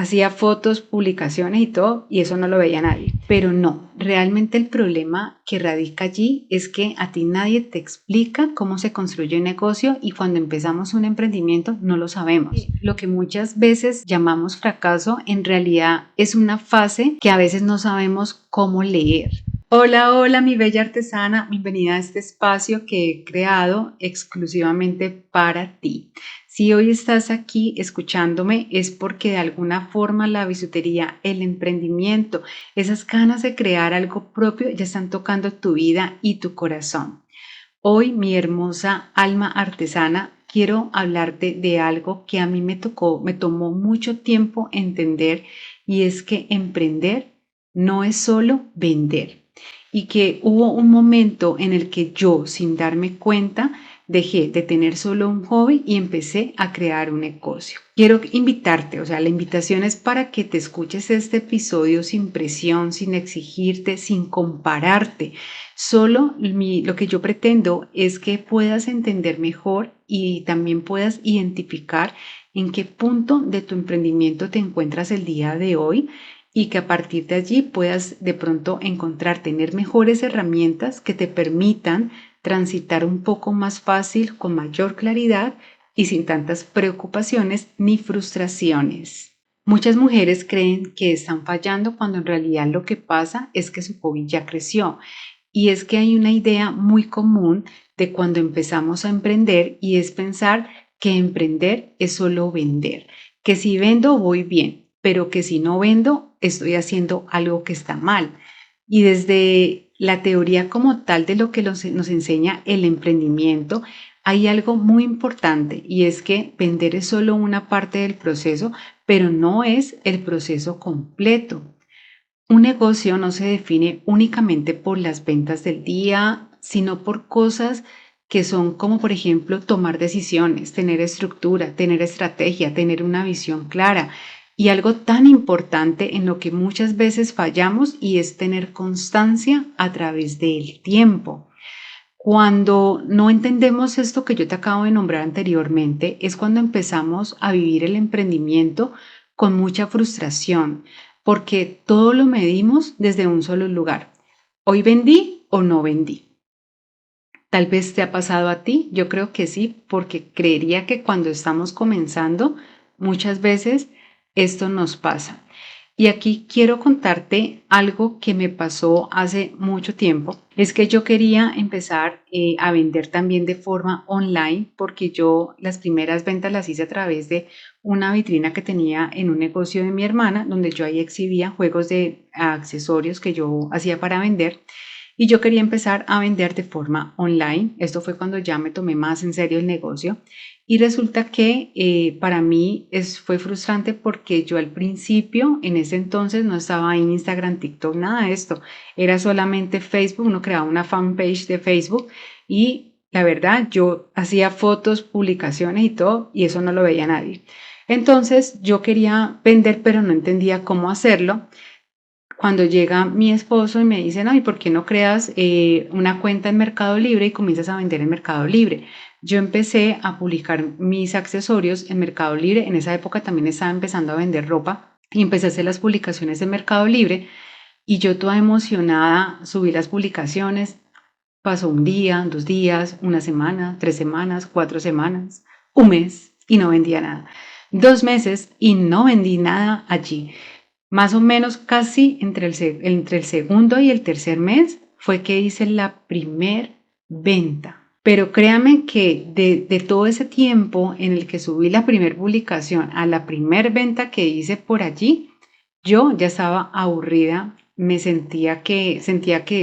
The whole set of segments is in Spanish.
hacía fotos, publicaciones y todo, y eso no lo veía nadie. Pero no, realmente el problema que radica allí es que a ti nadie te explica cómo se construye un negocio y cuando empezamos un emprendimiento no lo sabemos. Lo que muchas veces llamamos fracaso en realidad es una fase que a veces no sabemos cómo leer. Hola, hola mi bella artesana, bienvenida a este espacio que he creado exclusivamente para ti. Si hoy estás aquí escuchándome es porque de alguna forma la bisutería, el emprendimiento, esas ganas de crear algo propio ya están tocando tu vida y tu corazón. Hoy, mi hermosa alma artesana, quiero hablarte de algo que a mí me tomó mucho tiempo entender y es que emprender no es solo vender y que hubo un momento en el que yo, sin darme cuenta, dejé de tener solo un hobby y empecé a crear un negocio. Quiero invitarte, o sea, la invitación es para que te escuches este episodio sin presión, sin exigirte, sin compararte. Solo lo que yo pretendo es que puedas entender mejor y también puedas identificar en qué punto de tu emprendimiento te encuentras el día de hoy y que a partir de allí puedas de pronto tener mejores herramientas que te permitan transitar un poco más fácil, con mayor claridad y sin tantas preocupaciones ni frustraciones. Muchas mujeres creen que están fallando cuando en realidad lo que pasa es que su hobby ya creció. Y es que hay una idea muy común de cuando empezamos a emprender y es pensar que emprender es solo vender, que si vendo voy bien, pero que si no vendo estoy haciendo algo que está mal. Y desde la teoría como tal de lo que nos enseña el emprendimiento, hay algo muy importante y es que vender es solo una parte del proceso, pero no es el proceso completo. Un negocio no se define únicamente por las ventas del día, sino por cosas que son como, por ejemplo, tomar decisiones, tener estructura, tener estrategia, tener una visión clara y algo tan importante en lo que muchas veces fallamos y es tener constancia a través del tiempo. Cuando no entendemos esto que yo te acabo de nombrar anteriormente, es cuando empezamos a vivir el emprendimiento con mucha frustración, porque todo lo medimos desde un solo lugar. ¿Hoy vendí o no vendí? Tal vez te ha pasado a ti, yo creo que sí, porque creería que cuando estamos comenzando, muchas veces esto nos pasa. Y aquí quiero contarte algo que me pasó hace mucho tiempo. Es que yo quería empezar a vender también de forma online porque yo las primeras ventas las hice a través de una vitrina que tenía en un negocio de mi hermana, donde yo ahí exhibía juegos de accesorios que yo hacía para vender. Y yo quería empezar a vender de forma online. Esto fue cuando ya me tomé más en serio el negocio. Y resulta que para mí fue frustrante porque yo al principio, en ese entonces, no estaba en Instagram, TikTok, nada de esto. Era solamente Facebook, uno creaba una fanpage de Facebook y la verdad yo hacía fotos, publicaciones y todo y eso no lo veía nadie. Entonces yo quería vender pero no entendía cómo hacerlo. Cuando llega mi esposo y me dice, no, ¿y por qué no creas una cuenta en Mercado Libre y comienzas a vender en Mercado Libre? Yo empecé a publicar mis accesorios en Mercado Libre. En esa época también estaba empezando a vender ropa y empecé a hacer las publicaciones en Mercado Libre y yo toda emocionada subí las publicaciones. Pasó un día, 2 días, una semana, 3 semanas, 4 semanas, un mes y no vendía nada. 2 meses y no vendí nada allí. Más o menos casi entre el segundo y el tercer mes fue que hice la primer venta. Pero créame que de todo ese tiempo en el que subí la primer publicación a la primer venta que hice por allí, yo ya estaba aburrida, sentía que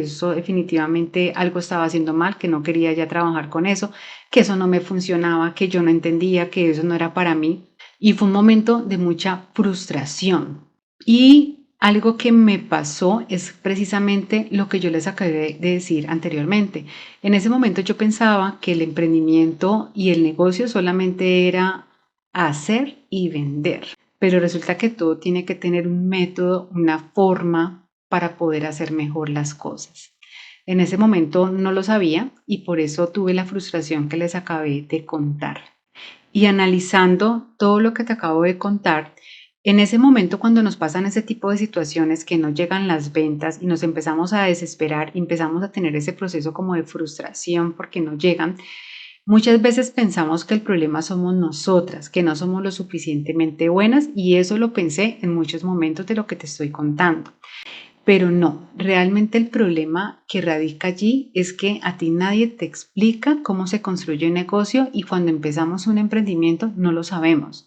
eso definitivamente algo estaba haciendo mal, que no quería ya trabajar con eso, que eso no me funcionaba, que yo no entendía, que eso no era para mí. Y fue un momento de mucha frustración. Y algo que me pasó es precisamente lo que yo les acabé de decir anteriormente. En ese momento yo pensaba que el emprendimiento y el negocio solamente era hacer y vender, pero resulta que todo tiene que tener un método, una forma para poder hacer mejor las cosas. En ese momento no lo sabía y por eso tuve la frustración que les acabé de contar. Y analizando todo lo que te acabo de contar, En ese momento, cuando nos pasan ese tipo de situaciones que no llegan las ventas y nos empezamos a desesperar y empezamos a tener ese proceso como de frustración porque no llegan, muchas veces pensamos que el problema somos nosotras, que no somos lo suficientemente buenas, y eso lo pensé en muchos momentos de lo que te estoy contando. Pero no, realmente el problema que radica allí es que a ti nadie te explica cómo se construye un negocio, y cuando empezamos un emprendimiento no lo sabemos.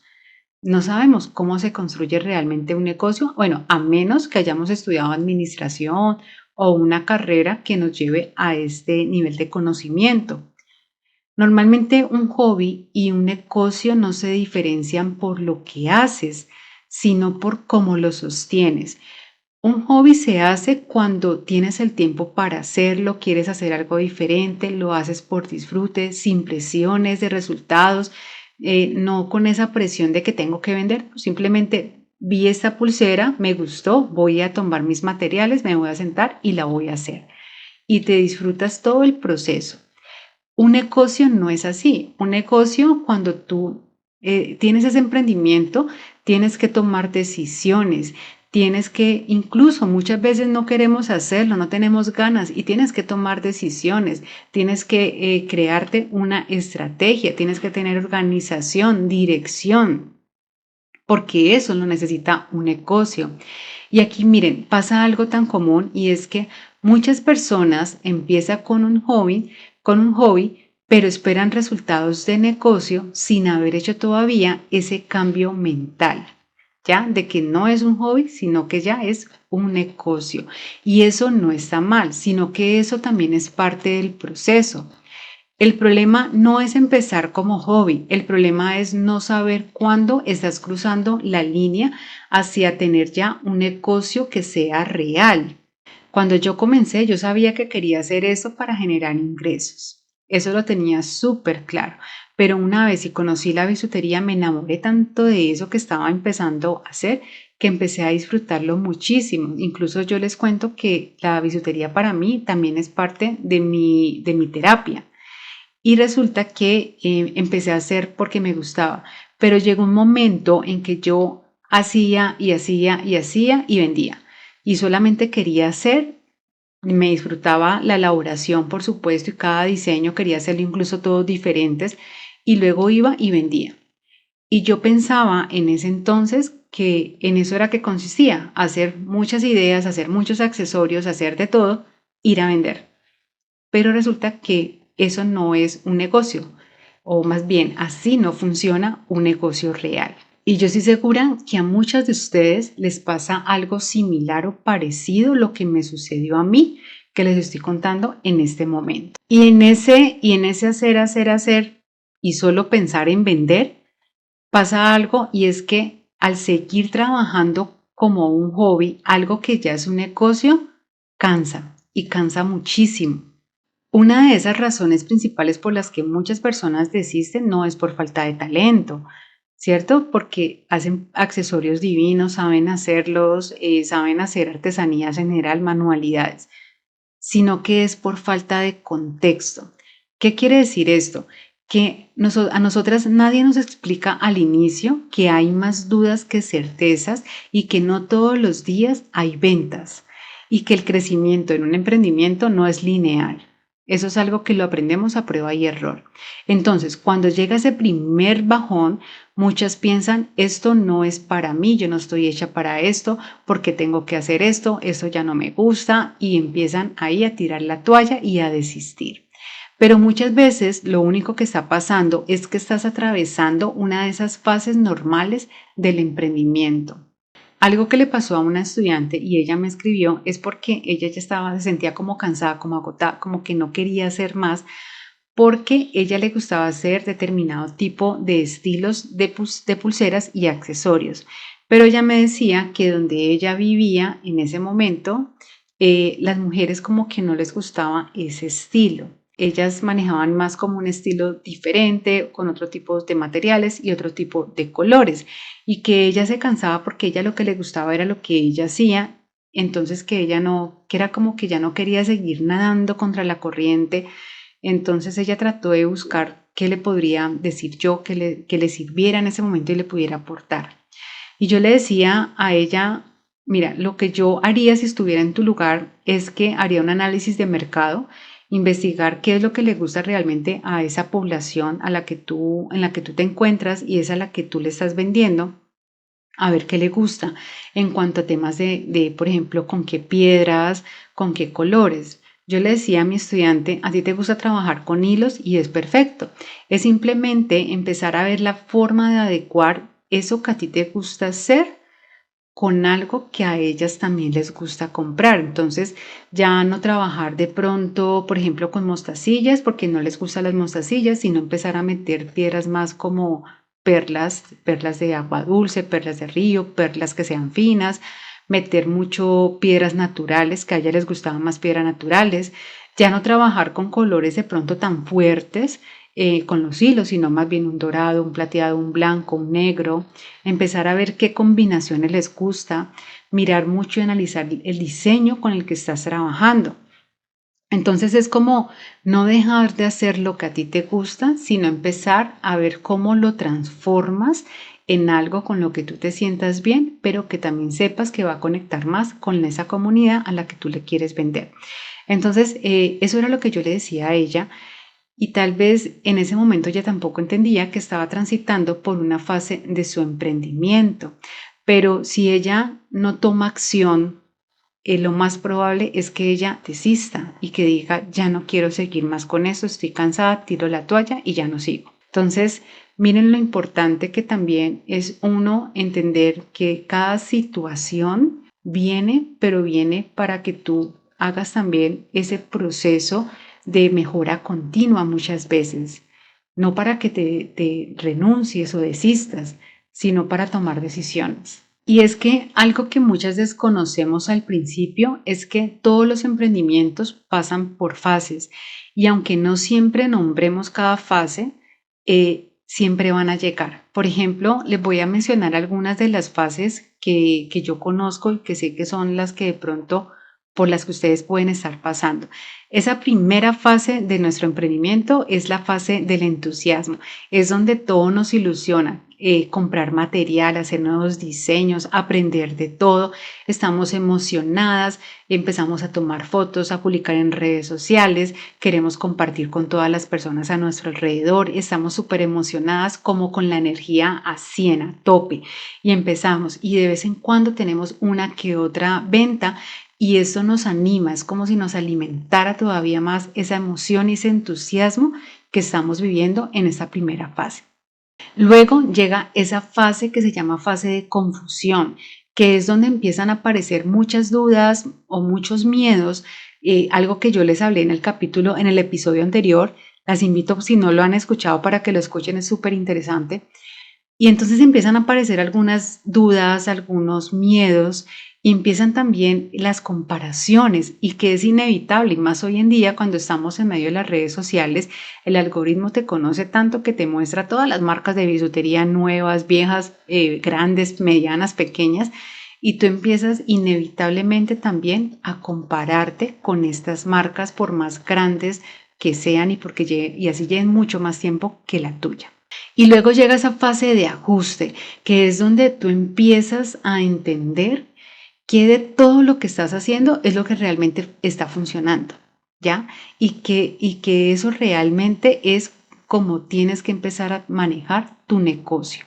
No sabemos cómo se construye realmente un negocio, bueno, a menos que hayamos estudiado administración o una carrera que nos lleve a este nivel de conocimiento. Normalmente un hobby y un negocio no se diferencian por lo que haces, sino por cómo lo sostienes. Un hobby se hace cuando tienes el tiempo para hacerlo, quieres hacer algo diferente, lo haces por disfrute, sin presiones de resultados, no con esa presión de que tengo que vender. Simplemente vi esta pulsera, me gustó, voy a tomar mis materiales, me voy a sentar y la voy a hacer. Y te disfrutas todo el proceso. Un negocio no es así. Un negocio, cuando tú tienes ese emprendimiento, tienes que tomar decisiones, tienes que, incluso muchas veces no queremos hacerlo, no tenemos ganas, y tienes que tomar decisiones, tienes que crearte una estrategia, tienes que tener organización, dirección, porque eso lo necesita un negocio. Y aquí miren, pasa algo tan común, y es que muchas personas empiezan con un hobby, pero esperan resultados de negocio sin haber hecho todavía ese cambio mental, ¿ya? De que no es un hobby, sino que ya es un negocio. Y eso no está mal, sino que eso también es parte del proceso. El problema no es empezar como hobby, el problema es no saber cuándo estás cruzando la línea hacia tener ya un negocio que sea real. Cuando yo comencé, yo sabía que quería hacer eso para generar ingresos. Eso lo tenía súper claro. Pero una vez que conocí la bisutería, me enamoré tanto de eso que estaba empezando a hacer, que empecé a disfrutarlo muchísimo. Incluso yo les cuento que la bisutería para mí también es parte de mi terapia. Y resulta que empecé a hacer porque me gustaba, pero llegó un momento en que yo hacía y hacía y hacía y vendía. Y solamente quería hacer, me disfrutaba la elaboración, por supuesto, y cada diseño quería hacerlo incluso todos diferentes, y luego iba y vendía. Y yo pensaba en ese entonces que en eso era que consistía, hacer muchas ideas, hacer muchos accesorios, hacer de todo, ir a vender. Pero resulta que eso no es un negocio, o más bien así no funciona un negocio real. Y yo estoy segura que a muchas de ustedes les pasa algo similar o parecido a lo que me sucedió a mí, que les estoy contando en este momento. Y en ese hacer y solo pensar en vender, pasa algo, y es que al seguir trabajando como un hobby, algo que ya es un negocio, cansa, y cansa muchísimo. Una de esas razones principales por las que muchas personas desisten no es por falta de talento, ¿cierto? Porque hacen accesorios divinos, saben hacerlos, saben hacer artesanías en general, manualidades, sino que es por falta de contexto. ¿Qué quiere decir esto? Que a nosotras nadie nos explica al inicio que hay más dudas que certezas, y que no todos los días hay ventas, y que el crecimiento en un emprendimiento no es lineal. Eso es algo que lo aprendemos a prueba y error. Entonces, cuando llega ese primer bajón, muchas piensan, esto no es para mí, yo no estoy hecha para esto, porque tengo que hacer esto ya no me gusta, y empiezan ahí a tirar la toalla y a desistir. Pero muchas veces lo único que está pasando es que estás atravesando una de esas fases normales del emprendimiento. Algo que le pasó a una estudiante, y ella me escribió, es porque ella ya se sentía como cansada, como agotada, como que no quería hacer más, porque ella le gustaba hacer determinado tipo de estilos de pulseras y accesorios. Pero ella me decía que donde ella vivía en ese momento, las mujeres como que no les gustaba ese estilo. Ellas manejaban más como un estilo diferente, con otro tipo de materiales y otro tipo de colores, y que ella se cansaba porque ella lo que le gustaba era lo que ella hacía. Entonces que ella no, que era como que ya no quería seguir nadando contra la corriente. Entonces ella trató de buscar qué le podría decir yo que le sirviera en ese momento y le pudiera aportar. Y yo le decía a ella, mira, lo que yo haría si estuviera en tu lugar es que haría un análisis de mercado, investigar qué es lo que le gusta realmente a esa población en la que tú te encuentras y es a la que tú le estás vendiendo, a ver qué le gusta en cuanto a temas por ejemplo, con qué piedras, con qué colores. Yo le decía a mi estudiante, a ti te gusta trabajar con hilos y es perfecto. Es simplemente empezar a ver la forma de adecuar eso que a ti te gusta hacer con algo que a ellas también les gusta comprar. Entonces, ya no trabajar de pronto, por ejemplo, con mostacillas, porque no les gustan las mostacillas, sino empezar a meter piedras más como perlas, perlas de agua dulce, perlas de río, perlas que sean finas, meter mucho piedras naturales, que a ellas les gustaban más piedras naturales, ya no trabajar con colores de pronto tan fuertes, con los hilos, sino más bien un dorado, un plateado, un blanco, un negro, empezar a ver qué combinaciones les gusta, mirar mucho y analizar el diseño con el que estás trabajando. Entonces es como no dejar de hacer lo que a ti te gusta, sino empezar a ver cómo lo transformas en algo con lo que tú te sientas bien, pero que también sepas que va a conectar más con esa comunidad a la que tú le quieres vender. Entonces, eso era lo que yo le decía a ella y tal vez en ese momento ella tampoco entendía que estaba transitando por una fase de su emprendimiento. Pero si ella no toma acción, lo más probable es que ella desista y que diga, ya no quiero seguir más con eso, estoy cansada, tiro la toalla y ya no sigo. Entonces, miren lo importante que también es uno entender que cada situación viene, pero viene para que tú hagas también ese proceso de mejora continua muchas veces, no para que te renuncies o desistas, sino para tomar decisiones. Y es que algo que muchas desconocemos al principio es que todos los emprendimientos pasan por fases y aunque no siempre nombremos cada fase, siempre van a llegar. Por ejemplo, les voy a mencionar algunas de las fases que yo conozco y que sé que son las que de pronto por las que ustedes pueden estar pasando. Esa primera fase de nuestro emprendimiento es la fase del entusiasmo. Es donde todo nos ilusiona. Comprar material, hacer nuevos diseños, aprender de todo. Estamos emocionadas, empezamos a tomar fotos, a publicar en redes sociales, queremos compartir con todas las personas a nuestro alrededor. Estamos súper emocionadas como con la energía a 100, a tope. Y empezamos y de vez en cuando tenemos una que otra venta y eso nos anima, es como si nos alimentara todavía más esa emoción y ese entusiasmo que estamos viviendo en esta primera fase. Luego llega esa fase que se llama fase de confusión, que es donde empiezan a aparecer muchas dudas o muchos miedos, algo que yo les hablé en el episodio anterior. Las invito, si no lo han escuchado, para que lo escuchen, es súper interesante. Y entonces empiezan a aparecer algunas dudas, algunos miedos, y empiezan también las comparaciones, y que es inevitable, y más hoy en día cuando estamos en medio de las redes sociales, el algoritmo te conoce tanto que te muestra todas las marcas de bisutería nuevas, viejas, grandes, medianas, pequeñas, y tú empiezas inevitablemente también a compararte con estas marcas por más grandes que sean y así lleven mucho más tiempo que la tuya. Y luego llega esa fase de ajuste, que es donde tú empiezas a entender que de todo lo que estás haciendo es lo que realmente está funcionando, ¿ya? Y que eso realmente es como tienes que empezar a manejar tu negocio.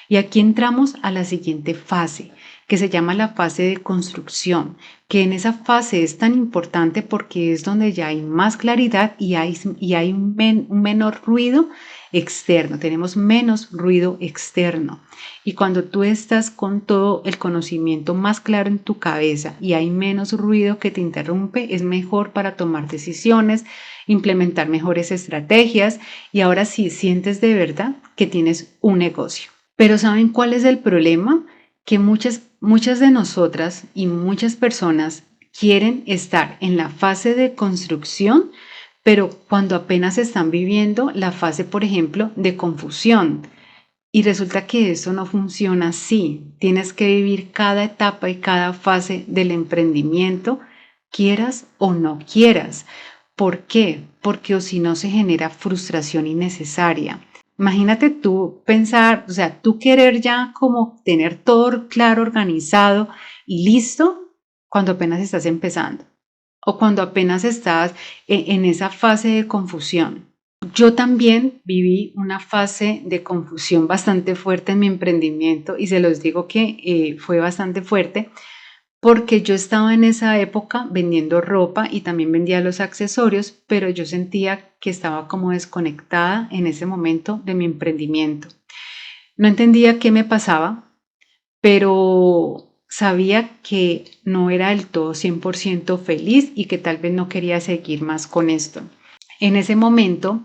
Y aquí entramos a la siguiente fase, que se llama la fase de construcción, que en esa fase es tan importante porque es donde ya hay más claridad y hay un menor ruido externo, tenemos menos ruido externo. Y cuando tú estás con todo el conocimiento más claro en tu cabeza y hay menos ruido que te interrumpe, es mejor para tomar decisiones, implementar mejores estrategias y ahora sí sientes de verdad que tienes un negocio. Pero ¿saben cuál es el problema? Que muchas de nosotras y muchas personas quieren estar en la fase de construcción, pero cuando apenas están viviendo la fase, por ejemplo, de confusión. Y resulta que eso no funciona así. Tienes que vivir cada etapa y cada fase del emprendimiento, quieras o no quieras. ¿Por qué? Porque o si no se genera frustración innecesaria. Imagínate tú pensar, o sea, tú querer ya como tener todo claro, organizado y listo cuando apenas estás empezando o cuando apenas estás en esa fase de confusión. Yo también viví una fase de confusión bastante fuerte en mi emprendimiento y se los digo que fue bastante fuerte porque yo estaba en esa época vendiendo ropa y también vendía los accesorios, pero yo sentía que estaba como desconectada en ese momento de mi emprendimiento. No entendía qué me pasaba, pero sabía que no era del todo 100% feliz y que tal vez no quería seguir más con esto. En ese momento,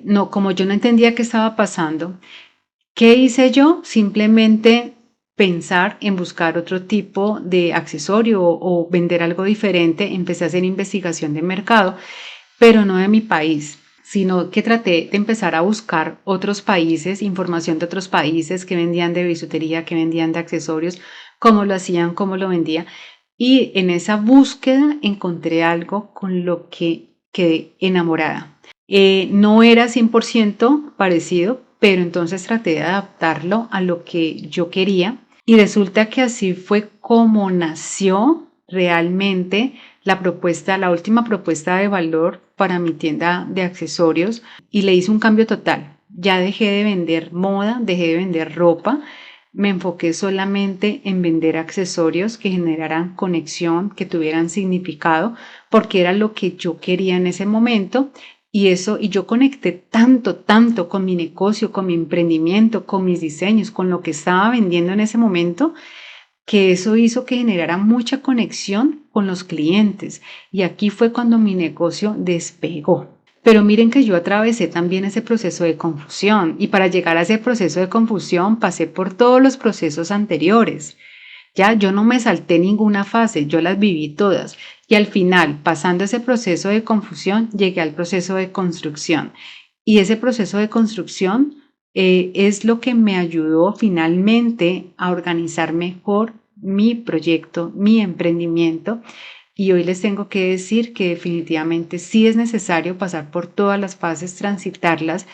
no, como yo no entendía qué estaba pasando, ¿qué hice yo? Simplemente pensar en buscar otro tipo de accesorio o vender algo diferente. Empecé a hacer investigación de mercado, pero no de mi país, sino que traté de empezar a buscar otros países, información de otros países que vendían de bisutería, que vendían de accesorios, cómo lo hacían, cómo lo vendía. Y en esa búsqueda encontré algo con lo que quedé enamorada. No era 100% parecido, pero entonces traté de adaptarlo a lo que yo quería y resulta que así fue como nació realmente la propuesta, la última propuesta de valor para mi tienda de accesorios y le hice un cambio total. Ya dejé de vender moda, dejé de vender ropa, me enfoqué solamente en vender accesorios que generaran conexión, que tuvieran significado, porque era lo que yo quería en ese momento y yo conecté tanto con mi negocio, con mi emprendimiento, con mis diseños, con lo que estaba vendiendo en ese momento, que eso hizo que generara mucha conexión con los clientes. Y aquí fue cuando mi negocio despegó. Pero miren que yo atravesé también ese proceso de confusión y para llegar a ese proceso de confusión pasé por todos los procesos anteriores. Ya yo no me salté ninguna fase, yo las viví todas y al final, pasando ese proceso de confusión, llegué al proceso de construcción. Y ese proceso de construcción es lo que me ayudó finalmente a organizar mejor mi proyecto, mi emprendimiento. Y hoy les tengo que decir que definitivamente sí es necesario pasar por todas las fases, transitarlas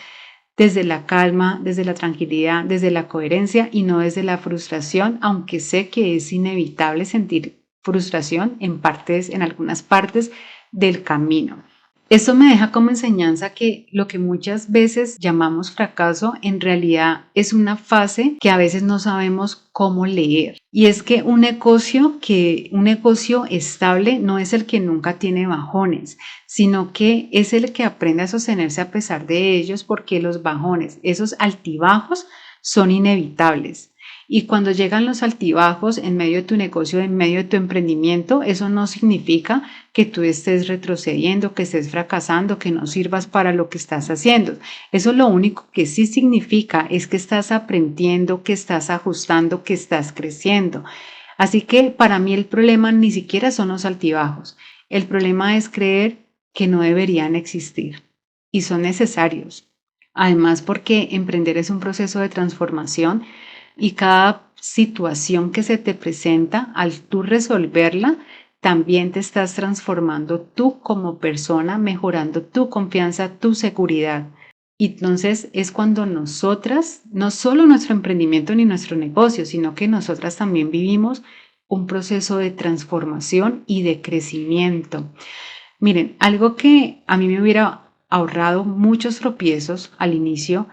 desde la calma, desde la tranquilidad, desde la coherencia y no desde la frustración, aunque sé que es inevitable sentir frustración en algunas partes del camino. Esto me deja como enseñanza que lo que muchas veces llamamos fracaso en realidad es una fase que a veces no sabemos cómo leer. Y es que un negocio estable no es el que nunca tiene bajones, sino que es el que aprende a sostenerse a pesar de ellos porque los bajones, esos altibajos son inevitables. Y cuando llegan los altibajos en medio de tu negocio, en medio de tu emprendimiento, eso no significa que tú estés retrocediendo, que estés fracasando, que no sirvas para lo que estás haciendo. Eso lo único que sí significa es que estás aprendiendo, que estás ajustando, que estás creciendo. Así que para mí el problema ni siquiera son los altibajos. El problema es creer que no deberían existir y son necesarios. Además, porque emprender es un proceso de transformación y cada situación que se te presenta, al tú resolverla, también te estás transformando tú como persona, mejorando tu confianza, tu seguridad. Y entonces es cuando nosotras, no solo nuestro emprendimiento ni nuestro negocio, sino que nosotras también vivimos un proceso de transformación y de crecimiento. Miren, algo que a mí me hubiera ahorrado muchos tropiezos al inicio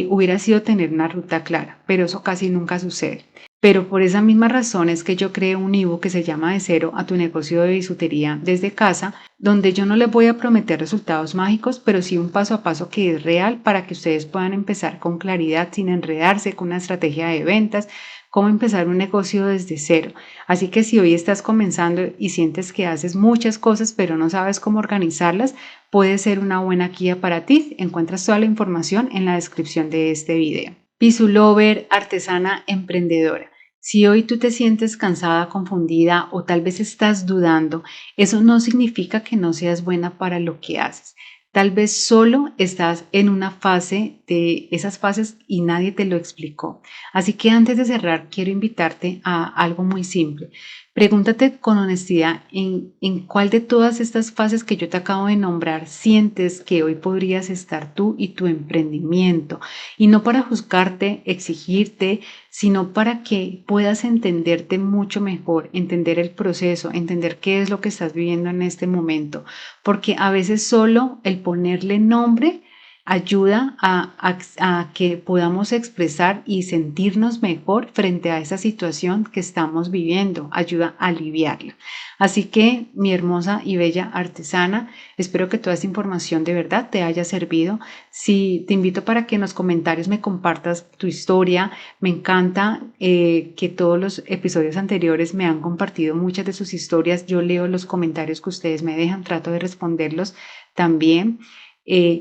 hubiera sido tener una ruta clara, pero eso casi nunca sucede. Pero por esa misma razón es que yo creé un ebook que se llama De cero a tu negocio de bisutería desde casa, donde yo no les voy a prometer resultados mágicos, pero sí un paso a paso que es real para que ustedes puedan empezar con claridad, sin enredarse, con una estrategia de ventas, cómo empezar un negocio desde cero. Así que si hoy estás comenzando y sientes que haces muchas cosas pero no sabes cómo organizarlas, puede ser una buena guía para ti. Encuentras toda la información en la descripción de este video. Pisu Lover, artesana emprendedora. Si hoy tú te sientes cansada, confundida o tal vez estás dudando, eso no significa que no seas buena para lo que haces. Tal vez solo estás en una fase de esas fases y nadie te lo explicó. Así que antes de cerrar, quiero invitarte a algo muy simple. Pregúntate con honestidad en cuál de todas estas fases que yo te acabo de nombrar sientes que hoy podrías estar tú y tu emprendimiento. Y no para juzgarte, exigirte, sino para que puedas entenderte mucho mejor, entender el proceso, entender qué es lo que estás viviendo en este momento. Porque a veces solo el ponerle nombre ayuda a que podamos expresar y sentirnos mejor frente a esa situación que estamos viviendo, ayuda a aliviarla. Así que, mi hermosa y bella artesana, espero que toda esta información de verdad te haya servido. Si te invito para que en los comentarios me compartas tu historia, me encanta que todos los episodios anteriores me han compartido muchas de sus historias. Yo leo los comentarios que ustedes me dejan, trato de responderlos también.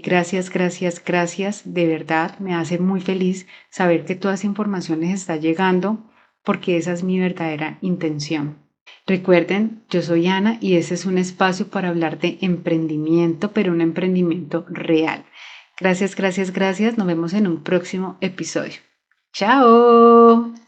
Gracias, gracias, gracias. De verdad, me hace muy feliz saber que toda esa información les está llegando porque esa es mi verdadera intención. Recuerden, yo soy Ana y ese es un espacio para hablar de emprendimiento, pero un emprendimiento real. Gracias, gracias, gracias. Nos vemos en un próximo episodio. ¡Chao!